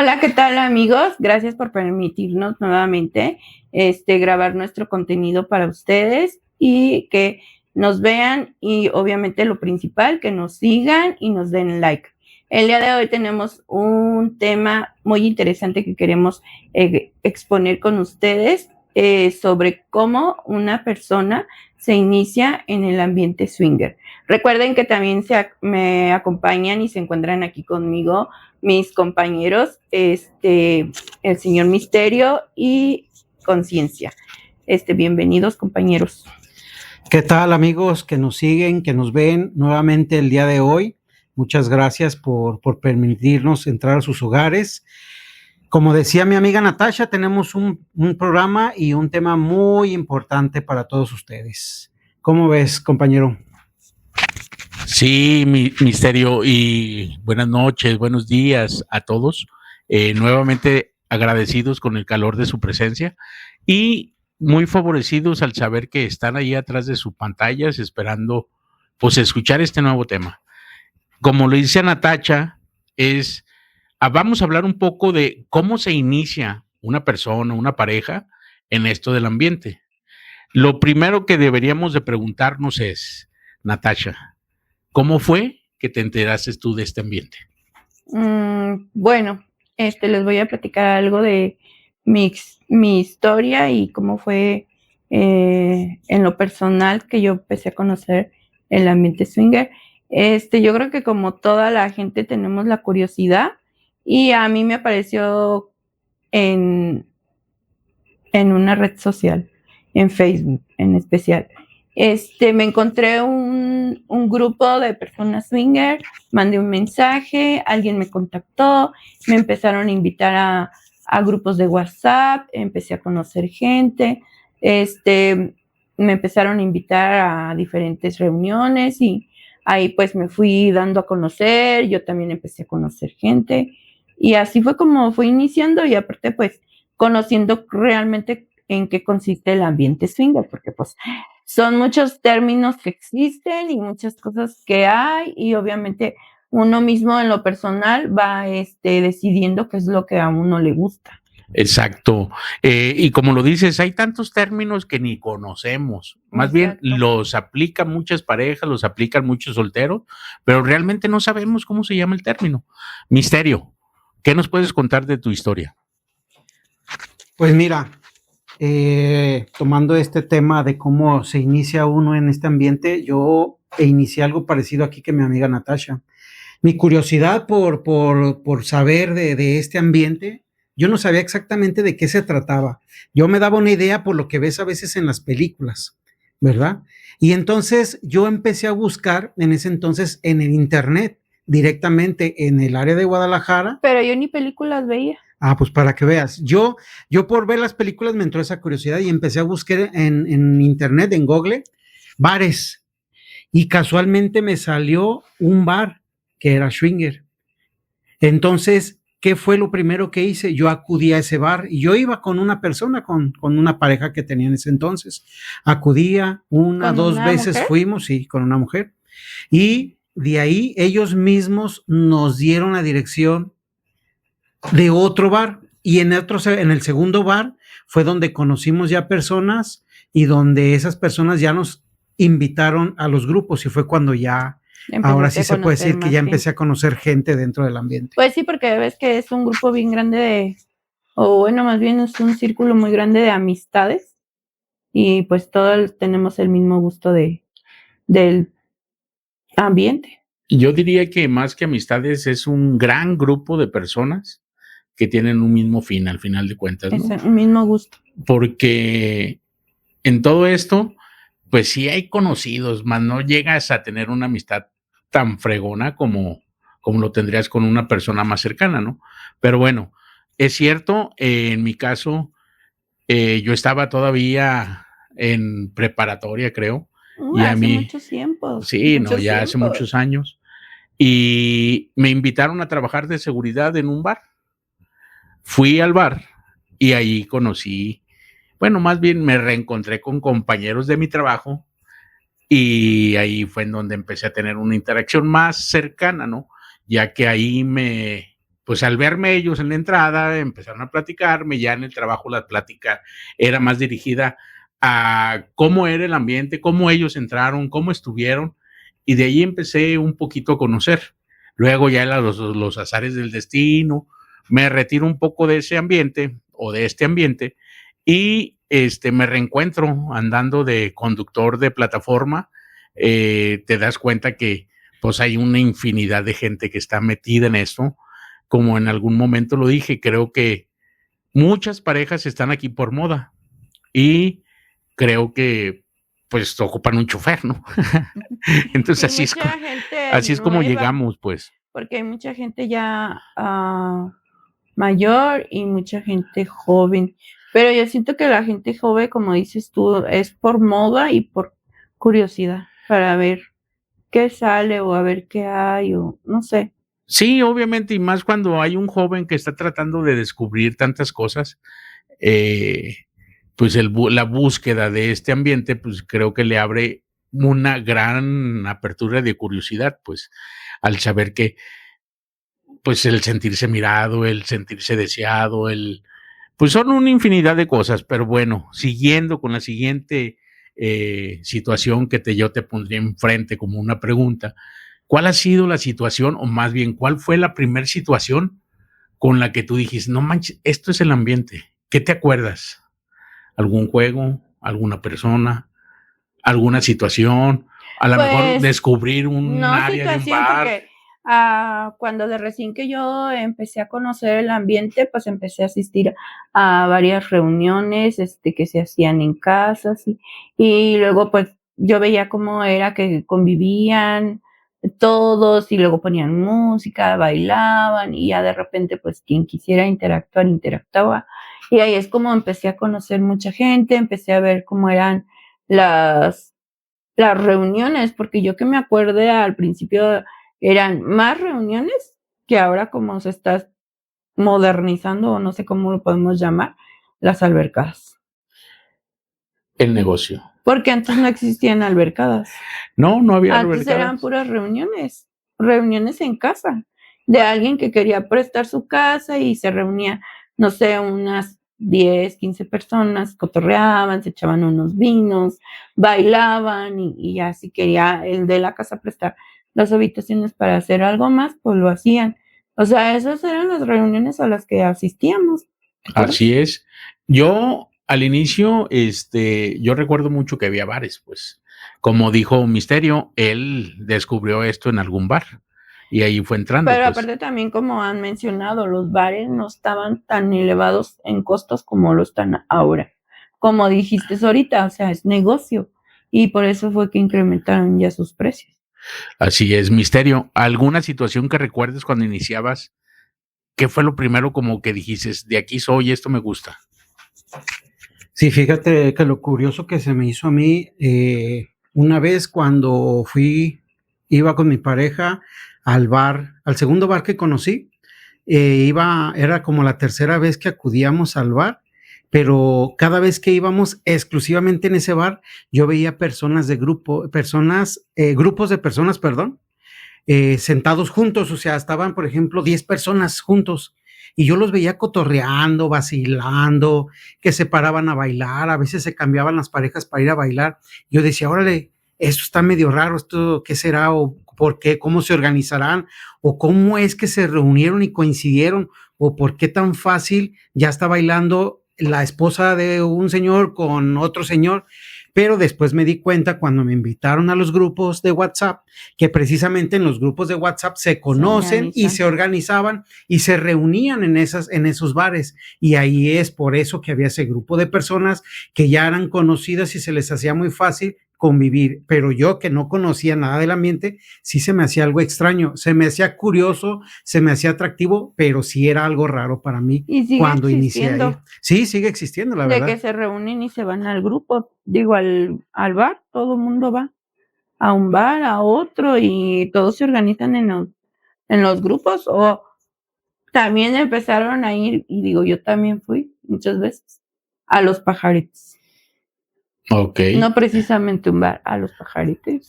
Hola, ¿qué tal amigos? Gracias por permitirnos nuevamente grabar nuestro contenido para ustedes y que nos vean y obviamente lo principal, que nos sigan y nos den like. El día de hoy tenemos un tema muy interesante que queremos exponer con ustedes sobre cómo una persona se inicia en el ambiente swinger. Recuerden que también me acompañan y se encuentran aquí conmigo mis compañeros, el señor Misterio y Conciencia. Bienvenidos, compañeros. ¿Qué tal, amigos que nos siguen, que nos ven nuevamente el día de hoy? Muchas gracias por permitirnos entrar a sus hogares. Como decía mi amiga Natasha, tenemos un programa y un tema muy importante para todos ustedes. ¿Cómo ves, compañero? Sí, Misterio, y buenas noches, buenos días a todos. Nuevamente agradecidos con el calor de su presencia y muy favorecidos al saber que están ahí atrás de sus pantallas esperando pues escuchar este nuevo tema. Como lo dice Natacha, vamos a hablar un poco de cómo se inicia una persona, una pareja en esto del ambiente. Lo primero que deberíamos de preguntarnos es, Natacha, ¿cómo fue que te enteraste tú de este ambiente? Bueno, les voy a platicar algo de mi historia y cómo fue en lo personal que yo empecé a conocer el ambiente swinger. Yo creo que como toda la gente tenemos la curiosidad y a mí me apareció en una red social, en Facebook en especial. Me encontré un grupo de personas swinger, mandé un mensaje, alguien me contactó, me empezaron a invitar a grupos de WhatsApp, empecé a conocer gente, me empezaron a invitar a diferentes reuniones y ahí pues me fui dando a conocer, yo también empecé a conocer gente y así fue como fue iniciando y aparte pues conociendo realmente en qué consiste el ambiente swinger, porque pues son muchos términos que existen y muchas cosas que hay y obviamente uno mismo en lo personal va decidiendo qué es lo que a uno le gusta. Exacto. Y como lo dices, hay tantos términos que ni conocemos. Más bien los aplican muchas parejas, los aplican muchos solteros, pero realmente no sabemos cómo se llama el término. Misterio, ¿qué nos puedes contar de tu historia? Pues mira, tomando este tema de cómo se inicia uno en este ambiente, yo inicié algo parecido aquí que mi amiga Natasha. Mi curiosidad por saber de este ambiente, yo no sabía exactamente de qué se trataba. Yo me daba una idea por lo que ves a veces en las películas, ¿verdad? Y entonces yo empecé a buscar en ese entonces en el internet, directamente en el área de Guadalajara. Pero yo ni películas veía. Ah, pues para que veas. Yo por ver las películas me entró esa curiosidad y empecé a buscar en internet, en Google, bares. Y casualmente me salió un bar que era swinger. Entonces, ¿qué fue lo primero que hice? Yo acudí a ese bar y yo iba con una persona, con una pareja que tenía en ese entonces. Acudía dos veces mujer? Fuimos, sí, con una mujer. Y de ahí ellos mismos nos dieron la dirección de otro bar. Y en el segundo bar fue donde conocimos ya personas y donde esas personas ya nos invitaron a los grupos y fue cuando ya ahora sí se puede decir que ya empecé a conocer gente dentro del ambiente. Pues sí, porque ves que es un grupo bien grande o bueno, más bien es un círculo muy grande de amistades y pues todos tenemos el mismo gusto del ambiente. Yo diría que más que amistades es un gran grupo de personas que tienen un mismo fin al final de cuentas, ¿no? Es el mismo gusto. Porque en todo esto, pues sí hay conocidos, más no llegas a tener una amistad tan fregona como lo tendrías con una persona más cercana, ¿no? Pero bueno, es cierto, en mi caso, yo estaba todavía en preparatoria, creo. Y a hace mí, muchos tiempos. sí, no, ya hace muchos años. Y me invitaron a trabajar de seguridad en un bar. Fui al bar y ahí conocí, bueno, más bien me reencontré con compañeros de mi trabajo y ahí fue en donde empecé a tener una interacción más cercana, ¿no? Ya que ahí me pues al verme ellos en la entrada, empezaron a platicarme, ya en el trabajo la plática era más dirigida a cómo era el ambiente, cómo ellos entraron, cómo estuvieron, y de ahí empecé un poquito a conocer. Luego ya los azares del destino, me retiro un poco de ese ambiente o de este ambiente y me reencuentro andando de conductor de plataforma. Te das cuenta que pues hay una infinidad de gente que está metida en esto. Como en algún momento lo dije, creo que muchas parejas están aquí por moda y creo que pues ocupan un chofer, ¿no? Entonces Y así es como llegamos, pues. Porque hay mucha gente ya mayor y mucha gente joven. Pero yo siento que la gente joven, como dices tú, es por moda y por curiosidad, para ver qué sale o a ver qué hay o no sé. Sí, obviamente, y más cuando hay un joven que está tratando de descubrir tantas cosas, pues la búsqueda de este ambiente, pues creo que le abre una gran apertura de curiosidad, pues al saber que, pues el sentirse mirado, el sentirse deseado, pues son una infinidad de cosas, pero bueno, siguiendo con la siguiente situación que yo te pondría enfrente como una pregunta. ¿Cuál ha sido la situación, o más bien, cuál fue la primera situación con la que tú dijiste, no manches, esto es el ambiente? ¿Qué te acuerdas? ¿Algún juego? ¿Alguna persona? ¿Alguna situación? A lo mejor descubrir un área de un bar. Porque, cuando de recién que yo empecé a conocer el ambiente, pues empecé a asistir a varias reuniones que se hacían en casas y luego pues yo veía cómo era que convivían todos y luego ponían música, bailaban y ya de repente pues quien quisiera interactuar, interactuaba. Y ahí es como empecé a conocer mucha gente, empecé a ver cómo eran las reuniones, porque yo que me acuerde al principio eran más reuniones que ahora como se está modernizando o no sé cómo lo podemos llamar, las albercadas. El negocio. Porque antes no existían albercadas. No había antes albercadas. Eran puras reuniones en casa, de alguien que quería prestar su casa y se reunía, no sé, unas 10, 15 personas, cotorreaban, se echaban unos vinos, bailaban y ya si quería el de la casa prestar las habitaciones para hacer algo más, pues lo hacían. O sea, esas eran las reuniones a las que asistíamos. Así es. Yo al inicio, yo recuerdo mucho que había bares, pues. Como dijo Misterio, él descubrió esto en algún bar y ahí fue entrando. Pero aparte también, como han mencionado, los bares no estaban tan elevados en costos como lo están ahora. Como dijiste ahorita, o sea, es negocio y por eso fue que incrementaron ya sus precios. Así es, Misterio. ¿Alguna situación que recuerdes cuando iniciabas? ¿Qué fue lo primero como que dijiste, de aquí soy, esto me gusta? Sí, fíjate que lo curioso que se me hizo a mí, una vez cuando iba con mi pareja al bar, al segundo bar que conocí, era como la tercera vez que acudíamos al bar, pero cada vez que íbamos exclusivamente en ese bar, yo veía grupos de personas, sentados juntos, o sea, estaban, por ejemplo, 10 personas juntos, y yo los veía cotorreando, vacilando, que se paraban a bailar, a veces se cambiaban las parejas para ir a bailar. Yo decía, órale, esto está medio raro, esto qué será, o por qué, cómo se organizarán, o cómo es que se reunieron y coincidieron, o por qué tan fácil ya está bailando la esposa de un señor con otro señor. Pero después me di cuenta cuando me invitaron a los grupos de WhatsApp, que precisamente en los grupos de WhatsApp se conocen y se organizaban y se reunían en esos bares. Y ahí es por eso que había ese grupo de personas que ya eran conocidas y se les hacía muy fácil convivir. Pero yo, que no conocía nada del ambiente, sí se me hacía algo extraño, se me hacía curioso, se me hacía atractivo, pero sí era algo raro para mí cuando inicié ahí. Sí, sigue existiendo, la verdad. De que se reúnen y se van al grupo, digo, al bar, todo el mundo va a un bar, a otro, y todos se organizan en los grupos, o también empezaron a ir, y digo, yo también fui muchas veces, a los pajaritos. Ok. No precisamente un bar, a los pajaritos.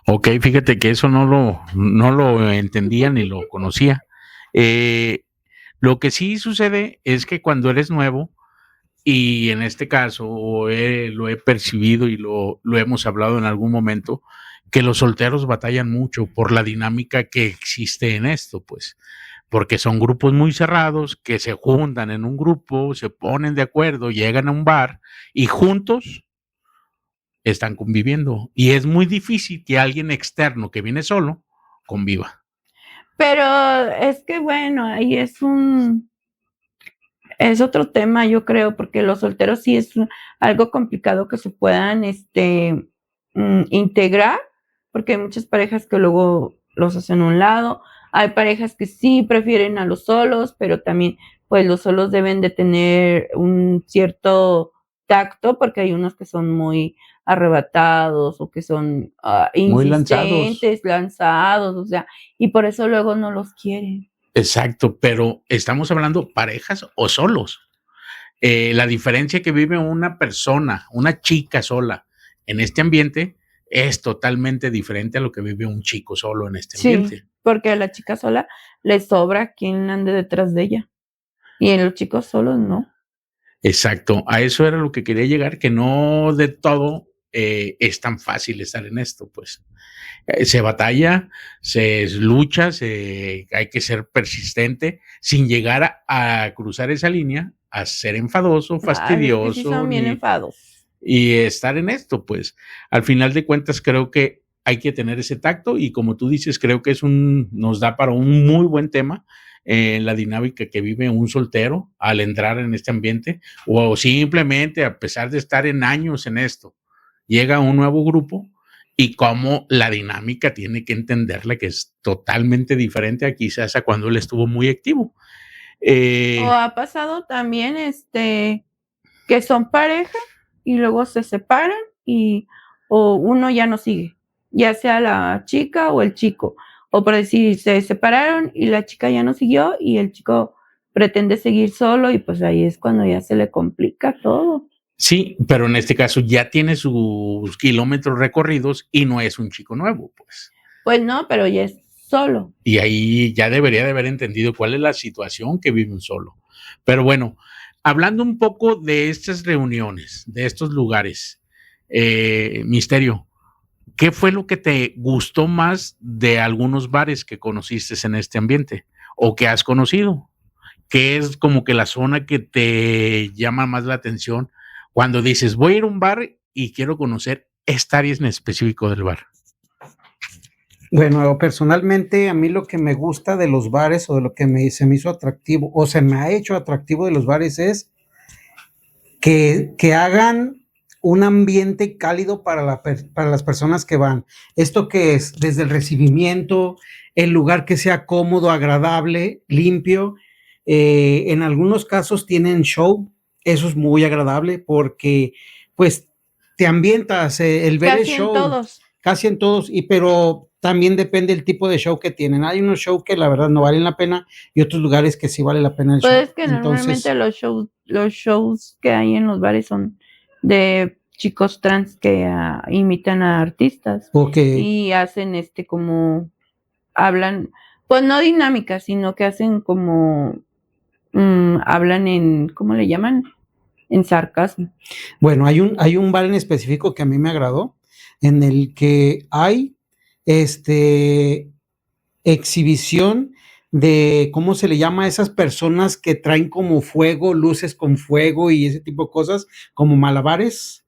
Ok, fíjate que eso no lo entendía ni lo conocía. Lo que sí sucede es que cuando eres nuevo, y en este caso lo he percibido y lo hemos hablado en algún momento, que los solteros batallan mucho por la dinámica que existe en esto, pues, porque son grupos muy cerrados que se juntan en un grupo, se ponen de acuerdo, llegan a un bar y juntos están conviviendo. Y es muy difícil que alguien externo que viene solo conviva. Pero es que bueno, ahí es otro tema, yo creo, porque los solteros sí es algo complicado que se puedan integrar, porque hay muchas parejas que luego los hacen a un lado, hay parejas que sí prefieren a los solos, pero también pues los solos deben de tener un cierto tacto, porque hay unos que son muy arrebatados o que son Muy insistentes, lanzados, o sea, y por eso luego no los quieren. Exacto, pero estamos hablando parejas o solos. La diferencia que vive una persona, una chica sola en este ambiente es totalmente diferente a lo que vive un chico solo en este ambiente. Sí, porque a la chica sola le sobra quien ande detrás de ella. Y en los chicos solos no. Exacto, a eso era lo que quería llegar, que no de todo es tan fácil estar en esto, pues. Se batalla, se lucha, hay que ser persistente sin llegar a cruzar esa línea, a ser enfadoso, Ay, es que sí fastidioso, son bien enfados. y estar en esto, pues. Al final de cuentas, creo que hay que tener ese tacto y como tú dices, creo que nos da para un muy buen tema la dinámica que vive un soltero al entrar en este ambiente o simplemente a pesar de estar en años en esto, llega un nuevo grupo y cómo la dinámica tiene que entenderla que es totalmente diferente a quizás a cuando él estuvo muy activo. O ha pasado también que son pareja y luego se separan o uno ya no sigue, ya sea la chica o el chico. O por decir, se separaron y la chica ya no siguió y el chico pretende seguir solo y pues ahí es cuando ya se le complica todo. Sí, pero en este caso ya tiene sus kilómetros recorridos y no es un chico nuevo, pues. Pues no, pero ya es solo. Y ahí ya debería de haber entendido cuál es la situación que vive un solo. Pero bueno, hablando un poco de estas reuniones, de estos lugares, Misterio, ¿qué fue lo que te gustó más de algunos bares que conociste en este ambiente o que has conocido? ¿Qué es como que la zona que te llama más la atención cuando dices, voy a ir a un bar y quiero conocer esta área en específico del bar? Bueno, personalmente a mí lo que me gusta de los bares o de lo que se me hizo atractivo o se me ha hecho atractivo de los bares es que hagan un ambiente cálido para las personas que van. ¿Esto qué es? Desde el recibimiento, el lugar que sea cómodo, agradable, limpio. En algunos casos tienen show, eso es muy agradable porque pues te ambientas, el ver el show. Casi en todos, pero también depende del tipo de show que tienen. Hay unos shows que la verdad no valen la pena y otros lugares que sí vale la pena el show. Pues es que normalmente los shows que hay en los bares son de chicos trans que imitan a artistas. Y hacen como hablan, pues no dinámica, sino que hacen como hablan en, ¿cómo le llaman? En sarcasmo. Bueno, hay un bar en específico que a mí me agradó, en el que hay exhibición de, ¿cómo se le llama a esas personas que traen como fuego, luces con fuego y ese tipo de cosas, como malabares?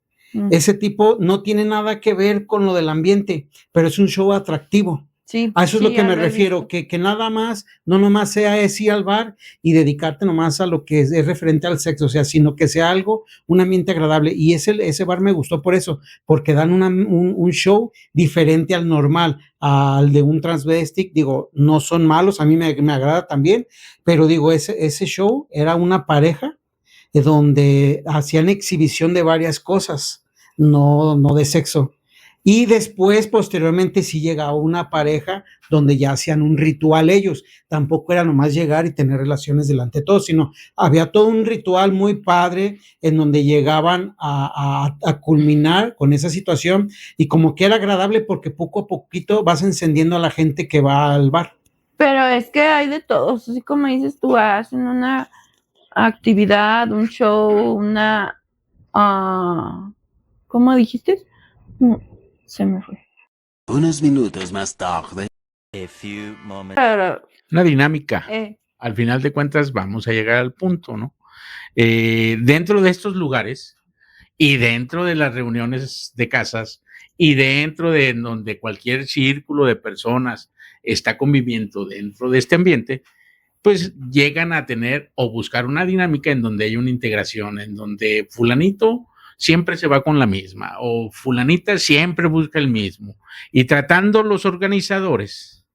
Ese tipo no tiene nada que ver con lo del ambiente, pero es un show atractivo. Sí, a eso es lo que me refiero, que nada más, no nomás sea ir al bar y dedicarte nomás a lo que es referente al sexo, o sea, sino que sea algo, un ambiente agradable. Y ese bar me gustó por eso, porque dan un show diferente al normal, al de un transvestic. Digo, no son malos, a mí me agrada también, pero digo, ese show era una pareja donde hacían exhibición de varias cosas, no de sexo. Y después, posteriormente, sí llegaba una pareja donde ya hacían un ritual ellos. Tampoco era nomás llegar y tener relaciones delante de todos, sino había todo un ritual muy padre en donde llegaban a culminar con esa situación y como que era agradable porque poco a poquito vas encendiendo a la gente que va al bar. Pero es que hay de todos, así como dices tú, hacen una actividad, un show, una... ¿cómo dijiste? Se me fue. Unos minutos más tarde. A few moments. Una dinámica. Eh, Al final de cuentas vamos a llegar al punto, ¿no? Dentro de estos lugares y dentro de las reuniones de casas y dentro de donde cualquier círculo de personas está conviviendo dentro de este ambiente, pues llegan a tener o buscar una dinámica en donde hay una integración, en donde fulanito siempre se va con la misma o fulanita siempre busca el mismo. Y tratando los organizadores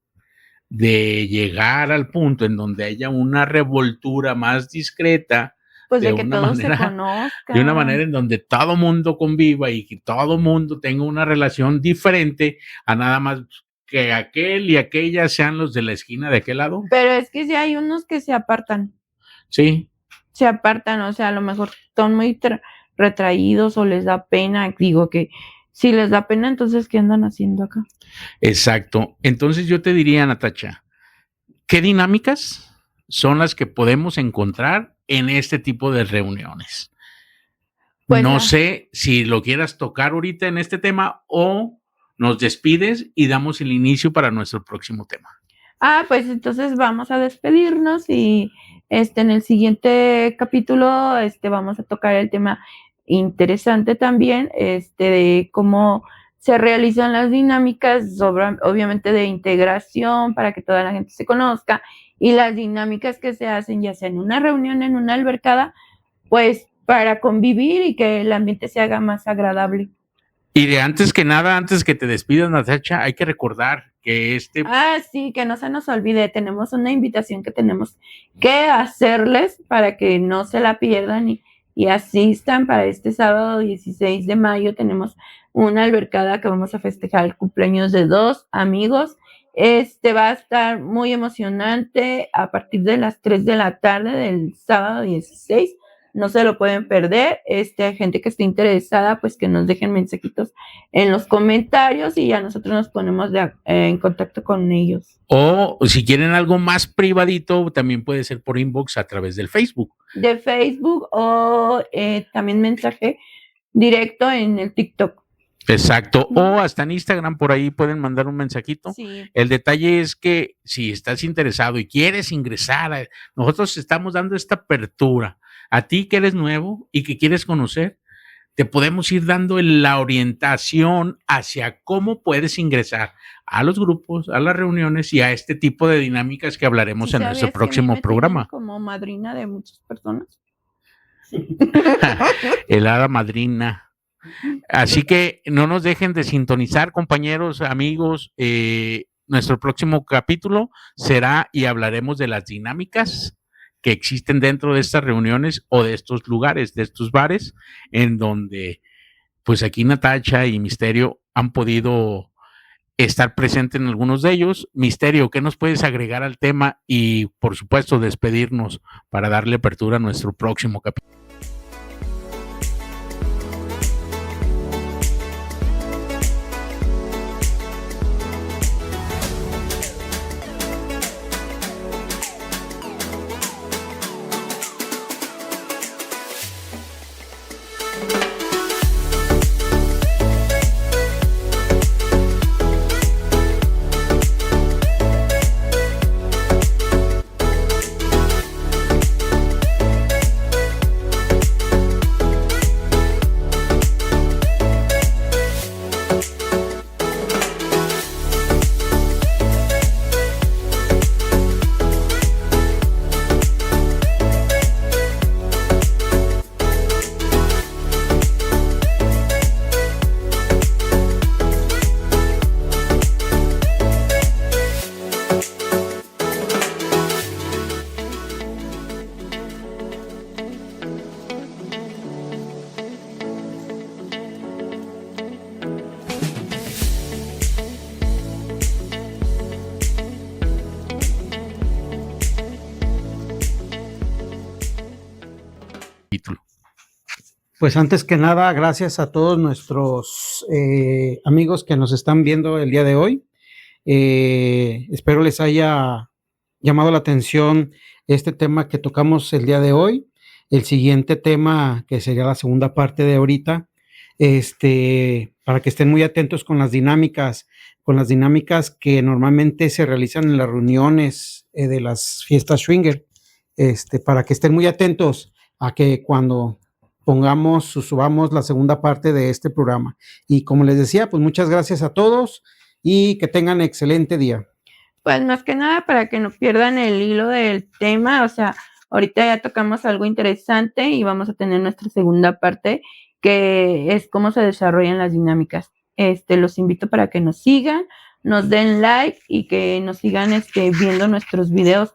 de llegar al punto en donde haya una revoltura más discreta, pues de de que una todos se manera, conozcan. de una manera en donde todo mundo conviva y que todo mundo tenga una relación diferente a nada más que aquel y aquella sean los de la esquina de aquel lado. Pero es que sí hay unos que se apartan. Sí. Se apartan, o sea, a lo mejor son muy retraídos o les da pena. Digo que si les da pena, entonces, ¿qué andan haciendo acá? Exacto. Entonces yo te diría, Natacha, ¿qué dinámicas son las que podemos encontrar en este tipo de reuniones? Pues no sé si lo quieras tocar ahorita en este tema o nos despides y damos el inicio para nuestro próximo tema. Pues entonces vamos a despedirnos y en el siguiente capítulo vamos a tocar el tema interesante también, de cómo se realizan las dinámicas, obviamente de integración para que toda la gente se conozca, y las dinámicas que se hacen ya sea en una reunión, en una albercada, pues para convivir y que el ambiente se haga más agradable. Y de antes que nada, antes que te despidas, Natacha, hay que recordar que sí, que no se nos olvide, tenemos una invitación que tenemos que hacerles para que no se la pierdan y asistan para este sábado 16 de mayo. Tenemos una albercada que vamos a festejar el cumpleaños de 2 amigos. Va a estar muy emocionante a partir de las 3 de la tarde del sábado 16. No se lo pueden perder. Gente que esté interesada, pues que nos dejen mensajitos en los comentarios y ya nosotros nos ponemos en contacto con ellos. O si quieren algo más privadito, también puede ser por inbox a través del Facebook. De Facebook o también mensaje directo en el TikTok. Exacto, o hasta en Instagram, por ahí pueden mandar un mensajito. Sí. El detalle es que si estás interesado y quieres ingresar, nosotros estamos dando esta apertura. A ti que eres nuevo y que quieres conocer, te podemos ir dando la orientación hacia cómo puedes ingresar a los grupos, a las reuniones y a este tipo de dinámicas que hablaremos en nuestro próximo programa. Como madrina de muchas personas. El hada madrina. Así que no nos dejen de sintonizar, compañeros, amigos. Nuestro próximo capítulo será y hablaremos de las dinámicas que existen dentro de estas reuniones o de estos lugares, de estos bares, en donde pues aquí Natacha y Misterio han podido estar presentes en algunos de ellos. Misterio, ¿qué nos puedes agregar al tema? Y por supuesto despedirnos para darle apertura a nuestro próximo capítulo. Pues antes que nada, gracias a todos nuestros amigos que nos están viendo el día de hoy. Espero les haya llamado la atención este tema que tocamos el día de hoy. El siguiente tema, que sería la segunda parte de ahorita, para que estén muy atentos con las dinámicas que normalmente se realizan en las reuniones de las fiestas swinger, para que estén muy atentos a que cuando subamos la segunda parte de este programa. Y como les decía, pues muchas gracias a todos y que tengan excelente día. Pues más que nada para que no pierdan el hilo del tema, o sea, ahorita ya tocamos algo interesante y vamos a tener nuestra segunda parte, que es cómo se desarrollan las dinámicas. Los invito para que nos sigan, nos den like y que nos sigan viendo nuestros videos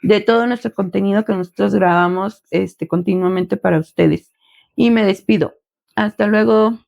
de todo nuestro contenido que nosotros grabamos continuamente para ustedes. Y me despido. Hasta luego.